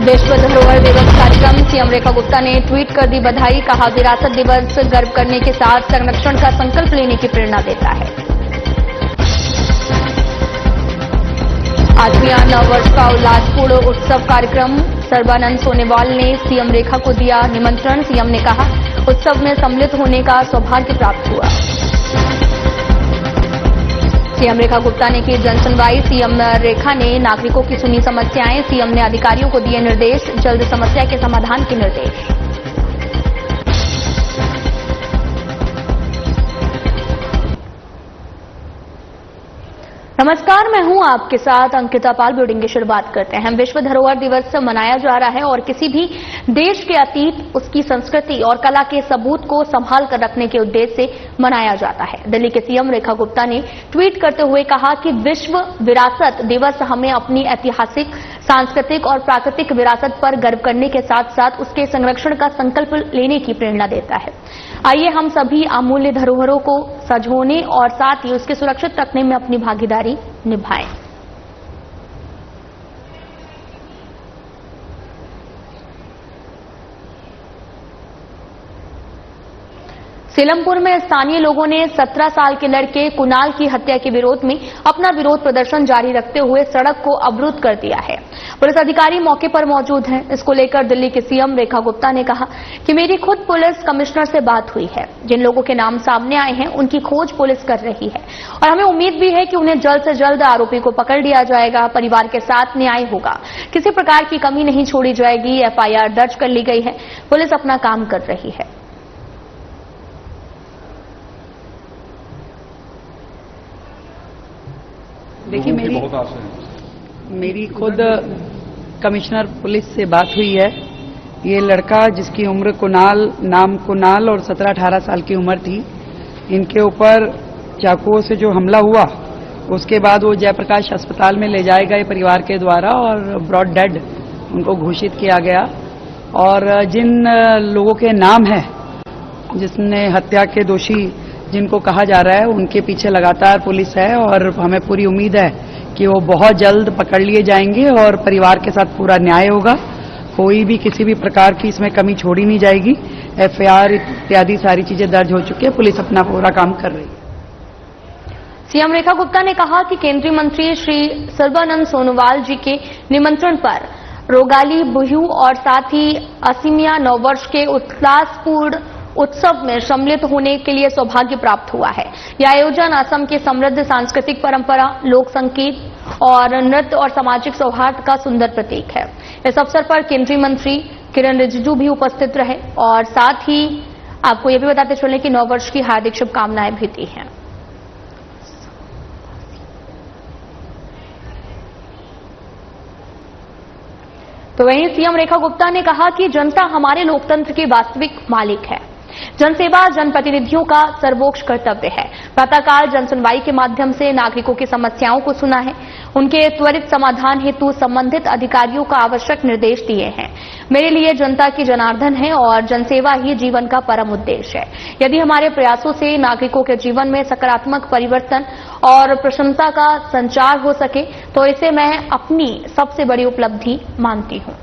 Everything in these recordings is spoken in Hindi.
विश्व धरोहर दिवस कार्यक्रम सीएम रेखा गुप्ता ने ट्वीट कर दी बधाई। कहा, विरासत दिवस गर्व करने के साथ संरक्षण का संकल्प लेने की प्रेरणा देता है। 8वां नववर्ष का उल्लासपूर्ण उत्सव कार्यक्रम। सर्बानंद सोनोवाल ने सीएम रेखा को दिया निमंत्रण। सीएम ने कहा, उत्सव में सम्मिलित होने का सौभाग्य प्राप्त हुआ। सीएम रेखा गुप्ता ने की जनसुनवाई। सीएम रेखा ने नागरिकों की सुनी समस्याएं। सीएम ने अधिकारियों को दिए निर्देश, जल्द समस्या के समाधान के निर्देश। नमस्कार, मैं हूं आपके साथ अंकिता पाल। ब्यूटिंग की शुरुआत करते हैं। विश्व धरोहर दिवस मनाया जा रहा है और किसी भी देश के अतीत, उसकी संस्कृति और कला के सबूत को संभाल कर रखने के उद्देश्य से मनाया जाता है। दिल्ली के सीएम रेखा गुप्ता ने ट्वीट करते हुए कहा कि विश्व विरासत दिवस हमें अपनी ऐतिहासिक, सांस्कृतिक और प्राकृतिक विरासत पर गर्व करने के साथ साथ उसके संरक्षण का संकल्प लेने की प्रेरणा देता है। आइए हम सभी अमूल्य धरोहरों को सजोने और साथ ही उसके सुरक्षित रखने में अपनी भागीदारी निभाएं। सीलमपुर में स्थानीय लोगों ने 17 साल के लड़के कुणाल की हत्या के विरोध में अपना विरोध प्रदर्शन जारी रखते हुए सड़क को अवरुद्ध कर दिया है। पुलिस अधिकारी मौके पर मौजूद हैं। इसको लेकर दिल्ली के सीएम रेखा गुप्ता ने कहा कि मेरी खुद पुलिस कमिश्नर से बात हुई है। जिन लोगों के नाम सामने आए हैं उनकी खोज पुलिस कर रही है और हमें उम्मीद भी है कि उन्हें जल्द से जल्द आरोपी को पकड़ लिया जाएगा। परिवार के साथ न्याय होगा, किसी प्रकार की कमी नहीं छोड़ी जाएगी। एफआईआर दर्ज कर ली गई है, पुलिस अपना काम कर रही है। देखिए, मेरी खुद कमिश्नर पुलिस से बात हुई है। ये लड़का जिसकी उम्र कुणाल और 17-18 साल की उम्र थी, इनके ऊपर चाकुओं से जो हमला हुआ उसके बाद वो जयप्रकाश अस्पताल में ले जाए गए परिवार के द्वारा और ब्रॉड डेड उनको घोषित किया गया। और जिन लोगों के नाम हैं, जिसने हत्या के दोषी जिनको कहा जा रहा है, उनके पीछे लगातार पुलिस है और हमें पूरी उम्मीद है कि वो बहुत जल्द पकड़ लिए जाएंगे और परिवार के साथ पूरा न्याय होगा। कोई भी किसी भी प्रकार की इसमें कमी छोड़ी नहीं जाएगी। एफआईआर इत्यादि सारी चीजें दर्ज हो चुकी है, पुलिस अपना पूरा काम कर रही है। सीएम रेखा गुप्ता ने कहा कि केंद्रीय मंत्री श्री सर्बानंद सोनोवाल जी के निमंत्रण पर रोगाली बिहू और साथ ही 80वां नववर्ष के उल्लासपूर्ण उत्सव में सम्मिलित होने के लिए सौभाग्य प्राप्त हुआ है। यह आयोजन असम की समृद्ध सांस्कृतिक परंपरा, लोक संगीत और नृत्य और सामाजिक सौहार्द का सुंदर प्रतीक है। इस अवसर पर केंद्रीय मंत्री किरण रिजिजू भी उपस्थित रहे और साथ ही आपको यह भी बताते चलें कि नववर्ष की हार्दिक शुभकामनाएं भी दी हैं। तो वहीं सीएम रेखा गुप्ता ने कहा कि जनता हमारे लोकतंत्र के वास्तविक मालिक है। जनसेवा जनप्रतिनिधियों का सर्वोच्च कर्तव्य है। प्रातःकाल जनसुनवाई के माध्यम से नागरिकों की समस्याओं को सुना है, उनके त्वरित समाधान हेतु संबंधित अधिकारियों को आवश्यक निर्देश दिए हैं। मेरे लिए जनता की जनार्दन है और जनसेवा ही जीवन का परम उद्देश्य है। यदि हमारे प्रयासों से नागरिकों के जीवन में सकारात्मक परिवर्तन और प्रसन्नता का संचार हो सके तो इसे मैं अपनी सबसे बड़ी उपलब्धि मानती हूं।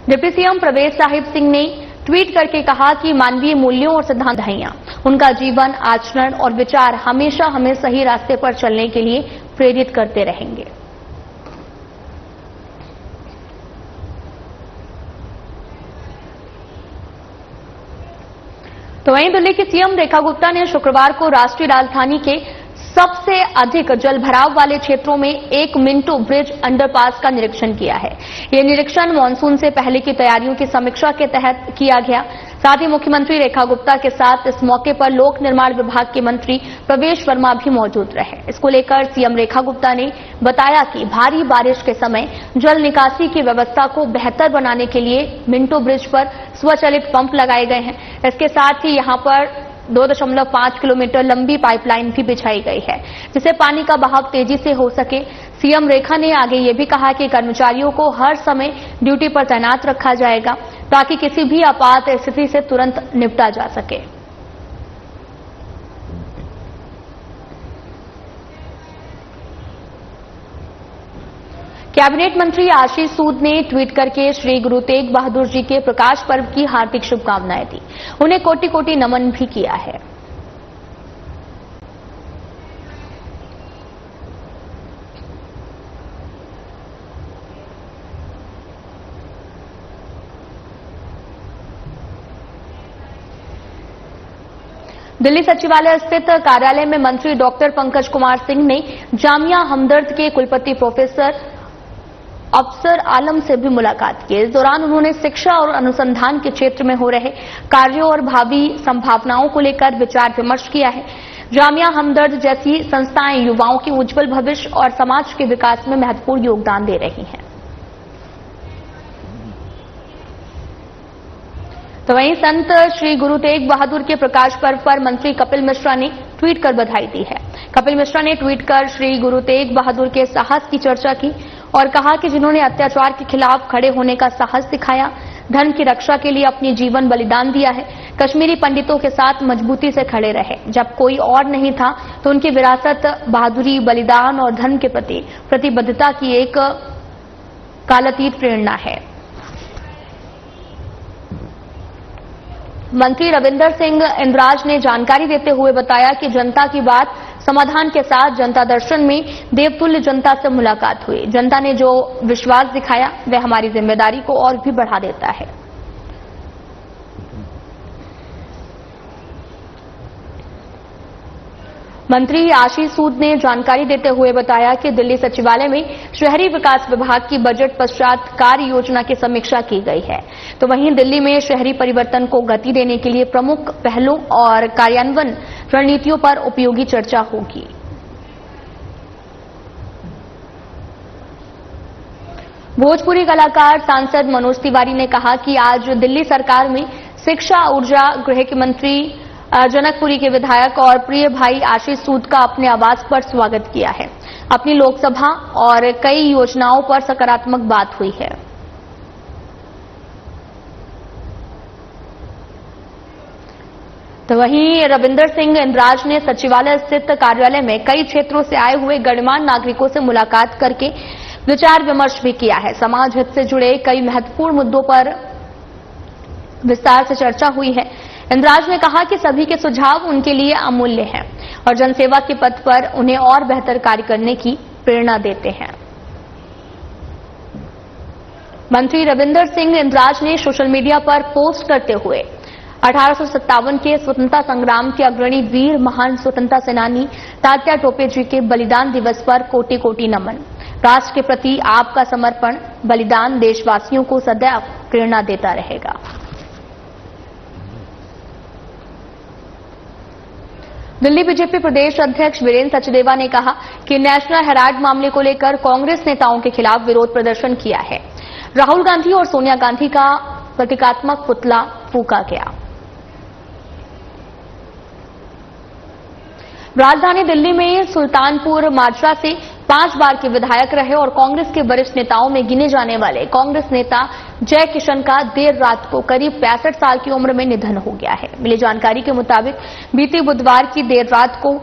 डिप्टी सीएम प्रवेश साहिब सिंह ने ट्वीट करके कहा कि मानवीय मूल्यों और सिद्धांत हैं। उनका जीवन, आचरण और विचार हमेशा हमें सही रास्ते पर चलने के लिए प्रेरित करते रहेंगे। तो वहीं दिल्ली की सीएम रेखा गुप्ता ने शुक्रवार को राष्ट्रीय राजधानी के सबसे अधिक जलभराव वाले क्षेत्रों में एक मिंटो ब्रिज अंडरपास का निरीक्षण किया है। यह निरीक्षण मानसून से पहले की तैयारियों की समीक्षा के तहत किया गया। साथ ही मुख्यमंत्री रेखा गुप्ता के साथ इस मौके पर लोक निर्माण विभाग के मंत्री प्रवेश वर्मा भी मौजूद रहे। इसको लेकर सीएम रेखा गुप्ता ने बताया कि भारी बारिश के समय जल निकासी की व्यवस्था को बेहतर बनाने के लिए मिंटो ब्रिज पर स्वचालित पंप लगाए गए हैं। इसके साथ ही यहां पर 2.5 किलोमीटर लंबी पाइपलाइन भी बिछाई गई है, जिससे पानी का बहाव तेजी से हो सके। सीएम रेखा ने आगे ये भी कहा कि कर्मचारियों को हर समय ड्यूटी पर तैनात रखा जाएगा ताकि किसी भी आपात स्थिति से तुरंत निपटा जा सके। कैबिनेट मंत्री आशीष सूद ने ट्वीट करके श्री गुरु तेग बहादुर जी के प्रकाश पर्व की हार्दिक शुभकामनाएं दी। उन्हें कोटि कोटि नमन भी किया है। दिल्ली सचिवालय स्थित कार्यालय में मंत्री डॉक्टर पंकज कुमार सिंह ने जामिया हमदर्द के कुलपति प्रोफेसर अफसर आलम से भी मुलाकात की। इस दौरान उन्होंने शिक्षा और अनुसंधान के क्षेत्र में हो रहे कार्यों और भावी संभावनाओं को लेकर विचार विमर्श किया है। जामिया हमदर्द जैसी संस्थाएं युवाओं के उज्जवल भविष्य और समाज के विकास में महत्वपूर्ण योगदान दे रही हैं। तो वहीं संत श्री गुरु तेग बहादुर के प्रकाश पर्व पर मंत्री कपिल मिश्रा ने ट्वीट कर बधाई दी है। कपिल मिश्रा ने ट्वीट कर श्री गुरु तेग बहादुर के साहस की चर्चा की और कहा कि जिन्होंने अत्याचार के खिलाफ खड़े होने का साहस दिखाया, धर्म की रक्षा के लिए अपनी जीवन बलिदान दिया है, कश्मीरी पंडितों के साथ मजबूती से खड़े रहे। जब कोई और नहीं था तो उनकी विरासत बहादुरी, बलिदान और धर्म के प्रति प्रतिबद्धता की एक कालातीत प्रेरणा है। मंत्री रविंदर सिंह इंद्राज ने जानकारी देते हुए बताया कि जनता की बात समाधान के साथ जनता दर्शन में देवतुल्य जनता से मुलाकात हुई। जनता ने जो विश्वास दिखाया वह हमारी जिम्मेदारी को और भी बढ़ा देता है। मंत्री आशीष सूद ने जानकारी देते हुए बताया कि दिल्ली सचिवालय में शहरी विकास विभाग की बजट पश्चात कार्य योजना की समीक्षा की गई है। तो वहीं दिल्ली में शहरी परिवर्तन को गति देने के लिए प्रमुख पहलों और कार्यान्वयन रणनीतियों पर उपयोगी चर्चा होगी। भोजपुरी कलाकार सांसद मनोज तिवारी ने कहा कि आज दिल्ली सरकार में शिक्षा, ऊर्जा, गृह के मंत्री जनकपुरी के विधायक और प्रिय भाई आशीष सूद का अपने आवास पर स्वागत किया है। अपनी लोकसभा और कई योजनाओं पर सकारात्मक बात हुई है। तो वहीं रविंदर सिंह इंद्राज ने सचिवालय स्थित कार्यालय में कई क्षेत्रों से आए हुए गणमान्य नागरिकों से मुलाकात करके विचार विमर्श भी किया है। समाज हित से जुड़े कई महत्वपूर्ण मुद्दों पर विस्तार से चर्चा हुई है। इंद्राज ने कहा कि सभी के सुझाव उनके लिए अमूल्य हैं और जनसेवा के पथ पर उन्हें और बेहतर कार्य करने की प्रेरणा देते हैं। मंत्री रविंदर सिंह इंद्राज ने सोशल मीडिया पर पोस्ट करते हुए 1857 के स्वतंत्रता संग्राम के अग्रणी वीर महान स्वतंत्रता सेनानी तात्या टोपे जी के बलिदान दिवस पर कोटि कोटि नमन। राष्ट्र के प्रति आपका समर्पण, बलिदान देशवासियों को सदैव प्रेरणा देता रहेगा। दिल्ली बीजेपी प्रदेश अध्यक्ष वीरेंद्र सचदेवा ने कहा कि नेशनल हेराल्ड मामले को लेकर कांग्रेस नेताओं के खिलाफ विरोध प्रदर्शन किया है। राहुल गांधी और सोनिया गांधी का प्रतीकात्मक पुतला फूंका गया। राजधानी दिल्ली में सुल्तानपुर माजरा से 5 बार के विधायक रहे और कांग्रेस के वरिष्ठ नेताओं में गिने जाने वाले कांग्रेस नेता जय किशन का देर रात को करीब 65 साल की उम्र में निधन हो गया है। मिली जानकारी के मुताबिक बीते बुधवार की देर रात को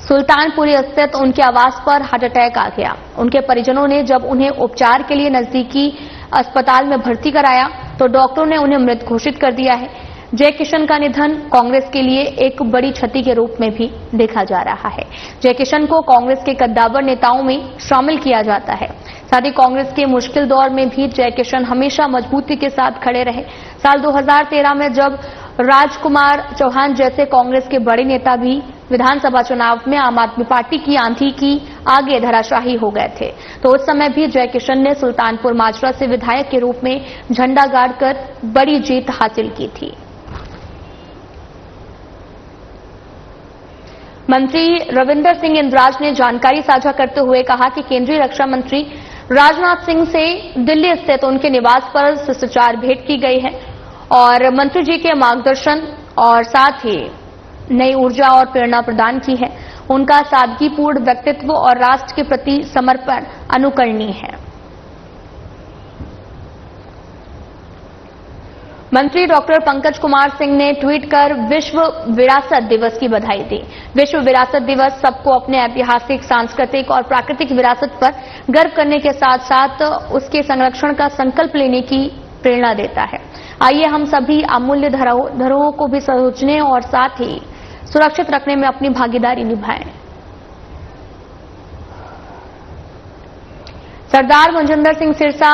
सुल्तानपुर स्थित उनके आवास पर हार्ट अटैक आ गया। उनके परिजनों ने जब उन्हें उपचार के लिए नजदीकी अस्पताल में भर्ती कराया तो डॉक्टरों ने उन्हें मृत घोषित कर दिया है। जय किशन का निधन कांग्रेस के लिए एक बड़ी क्षति के रूप में भी देखा जा रहा है। जय किशन को कांग्रेस के कद्दावर नेताओं में शामिल किया जाता है। साथ ही कांग्रेस के मुश्किल दौर में भी जय किशन हमेशा मजबूती के साथ खड़े रहे। साल 2013 में जब राजकुमार चौहान जैसे कांग्रेस के बड़े नेता भी विधानसभा चुनाव में आम आदमी पार्टी की आंधी की आगे धराशाही हो गए थे, तो उस समय भी जय किशन ने सुल्तानपुर माजरा से विधायक के रूप में झंडा गाड़कर बड़ी जीत हासिल की थी। मंत्री रविंदर सिंह इंद्राज ने जानकारी साझा करते हुए कहा कि केंद्रीय रक्षा मंत्री राजनाथ सिंह से दिल्ली स्थित उनके निवास पर शिष्टाचार भेंट की गई है और मंत्री जी के मार्गदर्शन और साथ ही नई ऊर्जा और प्रेरणा प्रदान की है। उनका सादगीपूर्ण व्यक्तित्व और राष्ट्र के प्रति समर्पण अनुकरणीय है। मंत्री डॉक्टर पंकज कुमार सिंह ने ट्वीट कर विश्व विरासत दिवस की बधाई दी। विश्व विरासत दिवस सबको अपने ऐतिहासिक, सांस्कृतिक और प्राकृतिक विरासत पर गर्व करने के साथ साथ उसके संरक्षण का संकल्प लेने की प्रेरणा देता है। आइए हम सभी अमूल्य धरोहरों को भी सहेजने और साथ ही सुरक्षित रखने में अपनी भागीदारी निभाएं। सरदार मनजिंदर सिंह सिरसा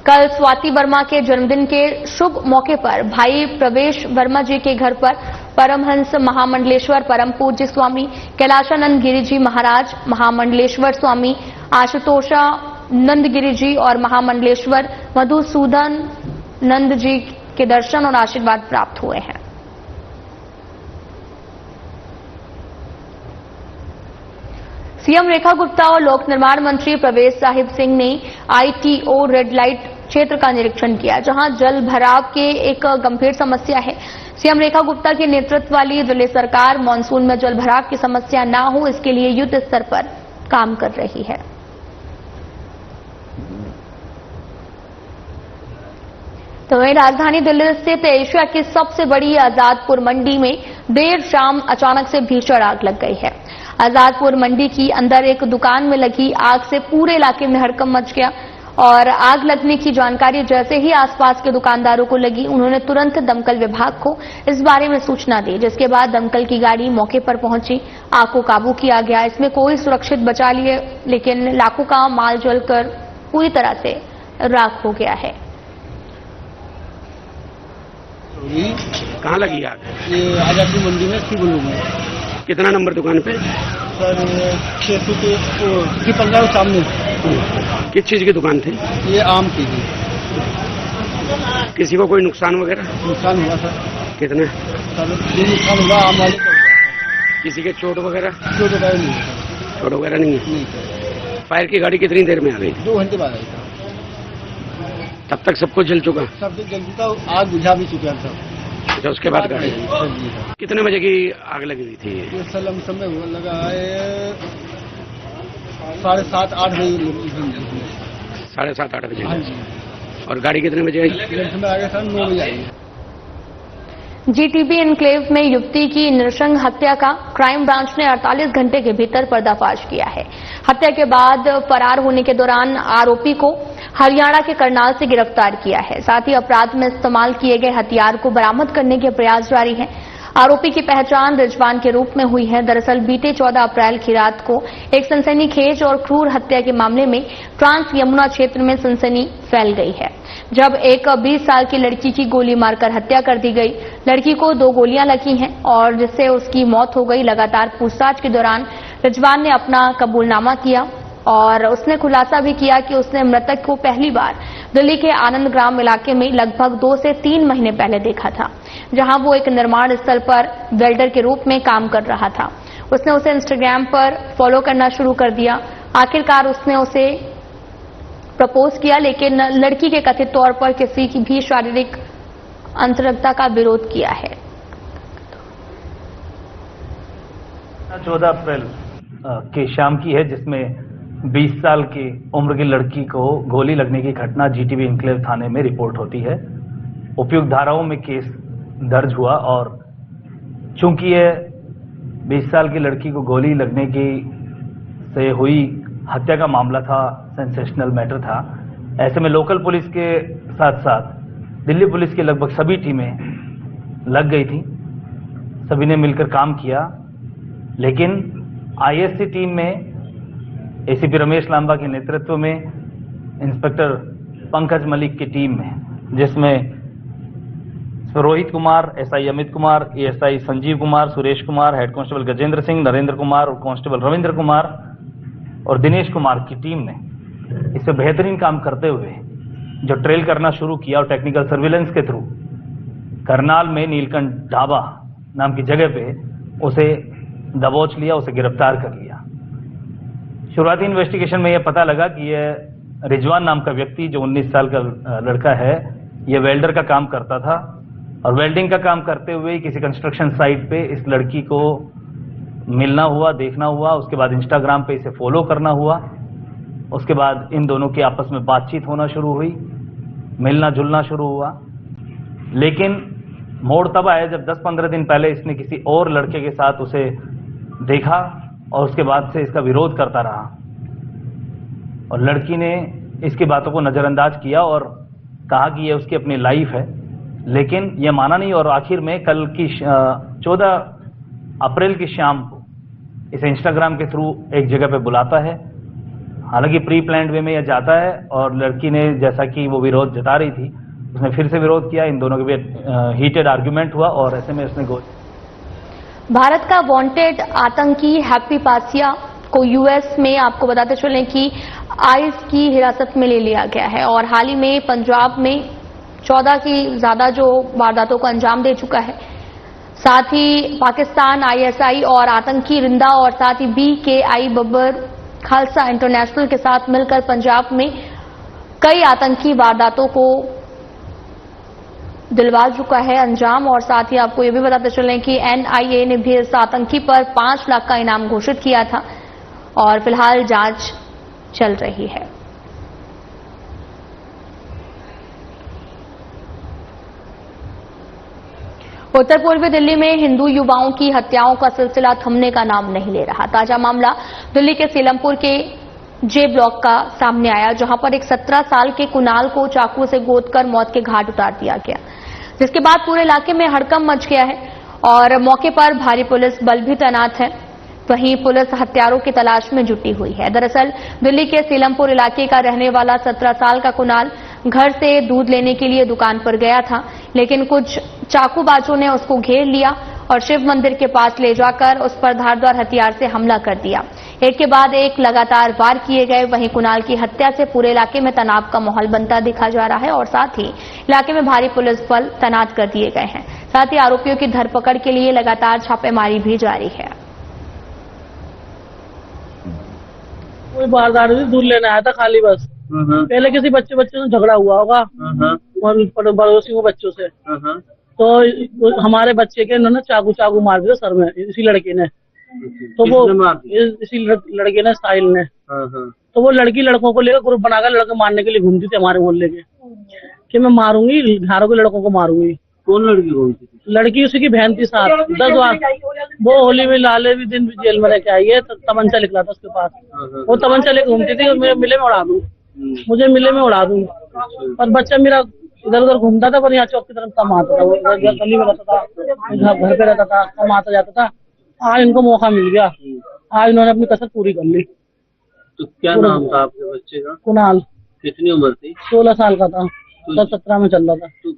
कल स्वाति वर्मा के जन्मदिन के शुभ मौके पर भाई प्रवेश वर्मा जी के घर पर परमहंस महामंडलेश्वर परम पूज्य स्वामी कैलाशानंद गिरि जी महाराज, महामंडलेश्वर स्वामी आशुतोषानंद गिरि जी और महामंडलेश्वर मधुसूदन नंद जी के दर्शन और आशीर्वाद प्राप्त हुए हैं। सीएम रेखा गुप्ता और लोक निर्माण मंत्री प्रवेश साहिब सिंह ने आईटीओ रेड लाइट क्षेत्र का निरीक्षण किया, जहां जल भराव के एक गंभीर समस्या है। सीएम रेखा गुप्ता के नेतृत्व वाली दिल्ली सरकार मानसून में जल भराव की समस्या न हो, इसके लिए युद्ध स्तर पर काम कर रही है। तो वहीं राजधानी दिल्ली स्थित एशिया की सबसे बड़ी आजादपुर मंडी में देर शाम अचानक से भीषण आग लग गई है। आजादपुर मंडी की अंदर एक दुकान में लगी आग से पूरे इलाके में हड़कंप मच गया और आग लगने की जानकारी जैसे ही आसपास के दुकानदारों को लगी, उन्होंने तुरंत दमकल विभाग को इस बारे में सूचना दी, जिसके बाद दमकल की गाड़ी मौके पर पहुंची, आग को काबू किया गया। इसमें कोई सुरक्षित बचा लिए, लेकिन लाखों का माल जलकर पूरी तरह से राख हो गया है। कहाँ लगी आग? ये आजादपुर मंडी में सिविल में। कितना नंबर दुकान पे? सर 600 के 15 सामने। किस चीज की दुकान थी? ये आम की थी। किसी को कोई नुकसान वगैरह? नुकसान हुआ सर। कितना? सर ये नुकसान हुआ आम वाले का हुआ। किसी के चोट वगैरह? चोट वगैरह नहीं है। चोट वगैरह नहीं है? नहीं सर। फायर की गाड़ी कितनी देर में आ गई? 2 घंटे बाद आई था। तब तक सब कुछ जल चुका? सब कुछ जल चुका, आग बुझा भी चुका था। अच्छा, उसके बाद गाड़ी? सर जी सर। कितने बजे की आग लगी हुई थी? ये सलम समय हुआ लगा है 7:30 8 बजे। 7:30 8 बजे? हाँ जी। और गाड़ी कितने बजे आई? समय आ गया सर 9 बजे आई। जीटीबी एन्क्लेव में युवती की नृशंस हत्या का क्राइम ब्रांच ने 48 घंटे के भीतर पर्दाफाश किया है। हत्या के बाद फरार होने के दौरान आरोपी को हरियाणा के करनाल से गिरफ्तार किया है। साथ ही अपराध में इस्तेमाल किए गए हथियार को बरामद करने के प्रयास जारी हैं। आरोपी की पहचान रिजवान के रूप में हुई है। दरअसल बीते 14 अप्रैल की रात को एक सनसनीखेज और क्रूर हत्या के मामले में ट्रांस यमुना क्षेत्र में सनसनी फैल गई है, जब एक 20 साल की लड़की की गोली मारकर हत्या कर दी गई। लड़की को 2 गोलियां लगी हैं और जिससे उसकी मौत हो गई। लगातार पूछताछ के दौरान रिजवान ने अपना कबूलनामा किया और उसने खुलासा भी किया कि उसने मृतक को पहली बार दिल्ली के आनंदग्राम इलाके में लगभग 2 से 3 महीने पहले देखा था, जहां वो एक निर्माण स्थल पर वेल्डर के रूप में काम कर रहा था। उसने उसे इंस्टाग्राम पर फॉलो करना शुरू कर दिया। आखिरकार उसने उसे प्रपोज किया, लेकिन लड़की के कथित तौर पर किसी की भी शारीरिक अंतरंगता का विरोध किया है। 14 अप्रैल की शाम की है, जिसमें 20 साल की उम्र की लड़की को गोली लगने की घटना जीटीबी एन्क्लेव थाने में रिपोर्ट होती है। उपयुक्त धाराओं में केस दर्ज हुआ और चूंकि ये 20 साल की लड़की को गोली लगने की से हुई हत्या का मामला था, सेंसेशनल मैटर था, ऐसे में लोकल पुलिस के साथ साथ दिल्ली पुलिस की लगभग सभी टीमें लग गई थी। सभी ने मिलकर काम किया, लेकिन आईएससी टीम में एसीपी रमेश लांबा के नेतृत्व में इंस्पेक्टर पंकज मलिक की टीम में, जिसमें Rohit Kumar, SI Amit Kumar, ASI Sanjeev Kumar, Suresh Kumar, head constable Gajendra Singh, Narendra Kumar और कांस्टेबल रविंद्र कुमार और दिनेश कुमार की टीम ने इसे बेहतरीन काम करते हुए जो ट्रेल करना शुरू किया और टेक्निकल सर्विलेंस के थ्रू करनाल में नीलकंठ ढाबा नाम की जगह पे उसे दबोच लिया, उसे गिरफ्तार कर लिया। शुरुआती इन्वेस्टिगेशन में यह पता लगा कि यह रिजवान नाम का व्यक्ति जो 19 साल का लड़का है, यह वेल्डर का काम करता था और वेल्डिंग का काम करते हुए किसी कंस्ट्रक्शन साइट पे इस लड़की को मिलना हुआ, देखना हुआ। उसके बाद इंस्टाग्राम पे इसे फॉलो करना हुआ। उसके बाद इन दोनों की आपस में बातचीत होना शुरू हुई, मिलना जुलना शुरू हुआ। लेकिन मोड़ तब आया जब 10-15 दिन पहले इसने किसी और लड़के के साथ उसे देखा और उसके बाद से इसका विरोध करता रहा और लड़की ने इसकी बातों को नजरअंदाज किया और कहा कि ये उसकी अपनी लाइफ है, लेकिन यह माना नहीं और आखिर में कल की 14 अप्रैल की शाम को इसे इंस्टाग्राम के थ्रू एक जगह पे बुलाता है। हालांकि प्री प्लान्ड वे में यह जाता है और लड़की ने जैसा कि वो विरोध जता रही थी उसने फिर से विरोध किया। इन दोनों के बीच हीटेड आर्ग्यूमेंट हुआ और ऐसे में उसने भारत का वांटेड आतंकी हैप्पी पासिया को यूएस में आपको बताते चलें कि आइस की हिरासत में ले लिया गया है और हाल ही में पंजाब में 14 की ज्यादा जो वारदातों को अंजाम दे चुका है। साथ ही पाकिस्तान आईएसआई और आतंकी रिंदा और साथ ही BKI बब्बर खालसा इंटरनेशनल के साथ मिलकर पंजाब में कई आतंकी वारदातों को दिलवा चुका है अंजाम। और साथ ही आपको ये भी बताते चलें कि NIA ने भी इस आतंकी पर 5 लाख का इनाम घोषित किया था और फिलहाल जांच चल रही है। उत्तर पूर्वी दिल्ली में हिंदू युवाओं की हत्याओं का सिलसिला थमने का नाम नहीं ले रहा। ताजा मामला दिल्ली के सीलमपुर के J ब्लॉक का सामने आया, जहां पर एक 17 साल के कुणाल को चाकू से गोदकर मौत के घाट उतार दिया गया, जिसके बाद पूरे इलाके में हड़कंप मच गया है और मौके पर भारी पुलिस बल भी तैनात है। वहीं पुलिस हत्यारों की तलाश में जुटी हुई है। दरअसल दिल्ली के सीलमपुर इलाके का रहने वाला 17 साल का कुणाल घर से दूध लेने के लिए दुकान पर गया था, लेकिन कुछ चाकूबाजों ने उसको घेर लिया और शिव मंदिर के पास ले जाकर उस पर धारदार हथियार से हमला कर दिया। एक के बाद एक लगातार वार किए गए। वहीं कुणाल की हत्या से पूरे इलाके में तनाव का माहौल बनता दिखा जा रहा है और साथ ही इलाके में भारी पुलिस बल तैनात कर दिए गए हैं। साथ ही आरोपियों की धरपकड़ के लिए लगातार छापेमारी भी जारी है। कोई बारदार दूध लेने आया था खाली बस। पहले किसी बच्चे से झगड़ा हुआ होगा और पड़ोसियों के बच्चों से, तो हमारे बच्चे के इन्होंने चाकू मार दिया सर में, इसी लड़के ने। तो वो इसी लड़के ने साहिल ने, तो वो लड़की लड़कों को लेकर ग्रुप बनाकर लड़के मारने के लिए घूमती थी हमारे मोहल्ले के, कि मैं मारूंगी घरों के लड़कों को मारूंगी। कौन लड़की घूमती थी? लड़की उसी की बहन थी, 7-10 बार। वो होली में लाले भी दिन भी जेल में रह के आई है, तमंचा निकला था उसके पास। वो तमंचा लेकर घूमती थी, मुझे मिले में उड़ा दूं, मुझे मिले में उड़ा दूं। पर बच्चा मेरा इधर उधर घूमता था, पर यहाँ चौक की तरफ कम आता था। वो गली में रहता था, घर पे रहता था, कम आता जाता था। आज इनको मौका मिल गया, आज इन्होंने अपनी कसर पूरी कर ली। तो क्या नाम था आपके बच्चे का? कुणाल। कितनी उम्र थी? 16 साल का था, 17 में चल रहा था। तो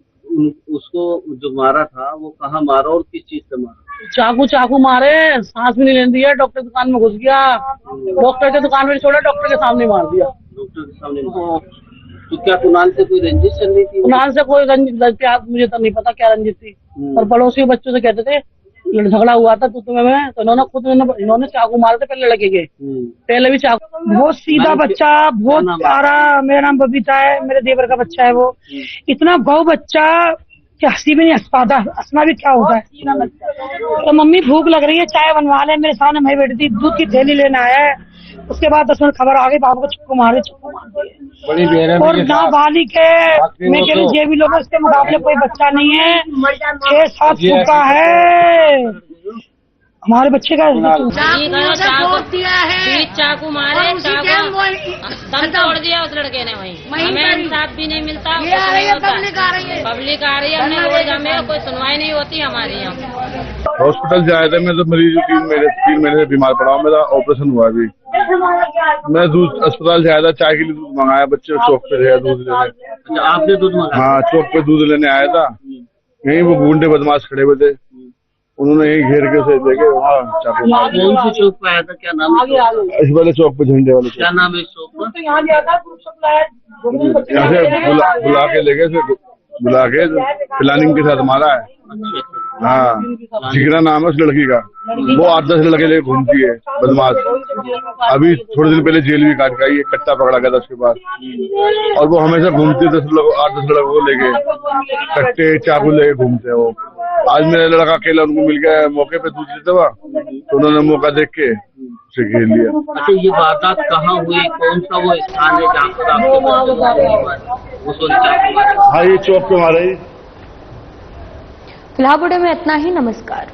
उसको जो मारा था वो कहाँ मारा और किस चीज से मारा? चाकू मारे, सांस भी नहीं लेने दिया, डॉक्टर की दुकान में घुस गया, डॉक्टर की दुकान में छोड़ा, डॉक्टर के सामने मार दिया। डॉक्टर के सामने? हाँ। तो क्या कुणाल से कोई रंजिश चल रही थी? कुणाल से कोई रंजिश, मुझे तो नहीं पता क्या रंजिश थी, और पड़ोसी के बच्चों से कहते थे झगड़ा हुआ था तो तुम्हें, तो इन्होंने चाकू मारे थे पहले लड़के के, पहले भी चाकू। बहुत सीधा बच्चा, बहुत प्यारा। मेरा नाम बबीता है, मेरे देवर का बच्चा है वो। इतना गौ बच्चा कि हंसी भी नहीं हंस पाता, हंसना भी क्या होता है। तो मम्मी भूख लग रही है, चाय बनवा ले, मेरे सामने मैं बैठी थी, दूध की थैली लेना है। उसके बाद 10 मिनट खबर आ गई, बाबू को चक्कू मारे। और नाबालिग है, मैं कह रही जेबी लोगों इसके मुकाबले कोई बच्चा नहीं है, 6-7 फुट का है हमारे बच्चे का। चाकू मारे, दम तोड़ दिया उस लड़के ने। वहीं हमें इंसाफ भी नहीं मिलता, पब्लिक आ रही है, हमने रोज हमें कोई सुनवाई नहीं होती हमारे यहाँ। हॉस्पिटल जाया था मैं, तो मरीज 3 महीने से बीमार पड़ा हूँ, मेरा ऑपरेशन हुआ अभी। मैं दूध अस्पताल से आया था, चाय के लिए दूध मंगाया, बच्चे चौक पे गया दूध लेने। आपने दूध मंगाया? हाँ, चौक पे दूध लेने आया था, यहीं वो गुंडे बदमाश खड़े हुए थे, उन्होंने यही घेर के से लेके वहाँ चाकू मार दिया। कौन सी चौक पे आया था? क्या नाम है? इस वाले चौक पे, झंडे वाले। क्या नाम है इस चौक पर? यहाँ से बुला के लेके बुला के प्लानिंग के साथ मारा है। हाँ, जिगरा नाम है उस लड़की का, वो 8-10 लड़के लेके घूमती है बदमाश। अभी थोड़े दिन पहले जेल भी काट के आई, कट्टा पकड़ा गया था उसके पास। और वो हमेशा घूमती है 8-10 लड़कों को लेके, कट्टे चाकू लेके घूमते हैं वो। आज मेरा लड़का अकेला उनको मिल गया मौके पे दूध देता हुआ, तो उन्होंने मौका देख के उसे घेर लिया। अच्छा, ये वारदात कहाँ हुई? कौन सा वो स्थान है जहाँ पर हाँ, ये चौक पे मारा ही। फिलहाल वीडियो में इतना ही। नमस्कार।